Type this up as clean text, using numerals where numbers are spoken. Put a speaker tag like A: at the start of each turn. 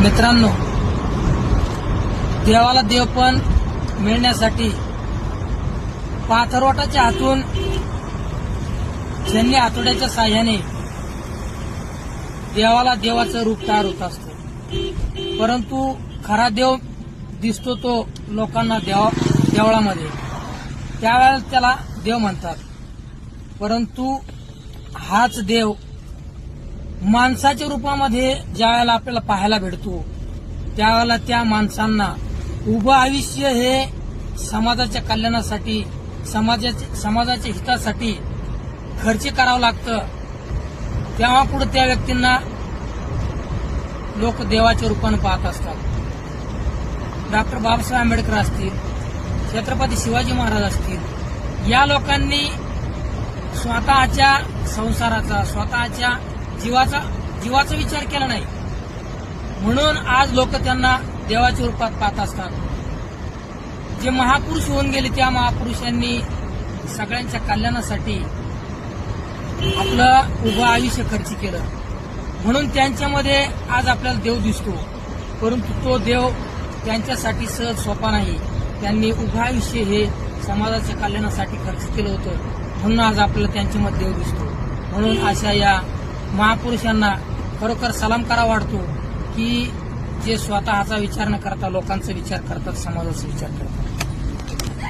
A: मित्रांनो, देवाला देवपण मिळण्यासाठी पाथरवटाच्या हातून ज्यांनी हातोड्याच्या साह्याने देवाला देवाचं रूप तयार होत असतं, परंतु खरा देव दिसतो तो लोकांना देवळामध्ये, त्यावेळेला त्याला देव म्हणतात. परंतु हाच देव माणसाच्या रूपामध्ये ज्या वेळेला आपल्याला पाहायला भेटतो, त्यावेळेला त्या माणसांना उभं आयुष्य हे समाजाच्या कल्याणासाठी, समाजाच्या हितासाठी खर्च करावं लागतं. तेव्हा पुढे त्या व्यक्तींना लोक देवाच्या रूपाने पाहत असतात. डॉक्टर बाबासाहेब आंबेडकर असतील, छत्रपती शिवाजी महाराज असतील, या लोकांनी स्वतःच्या संसाराचा, स्वतःच्या जीवाचा विचार केला नाही, म्हणून आज लोक त्यांना देवाच्या रूपात पाहत असतात. जे महापुरुष होऊन गेले त्या महापुरुषांनी सगळ्यांच्या कल्याणासाठी आपलं उभं आयुष्य खर्च केलं, म्हणून त्यांच्यामध्ये आज आपल्याला देव दिसतो. परंतु तो देव त्यांच्यासाठी सहज सोपा नाही. त्यांनी उभं आयुष्य हे समाजाच्या कल्याणासाठी खर्च केलं होतं, म्हणून आज आपल्याला त्यांच्यामध्ये देव दिसतो. म्हणून अशा या महापुरुषांना खरोखर सलाम करा वाटतो की जे स्वतःचा विचार न करता लोकांचा विचार करतात, समाजाचा विचार करतात.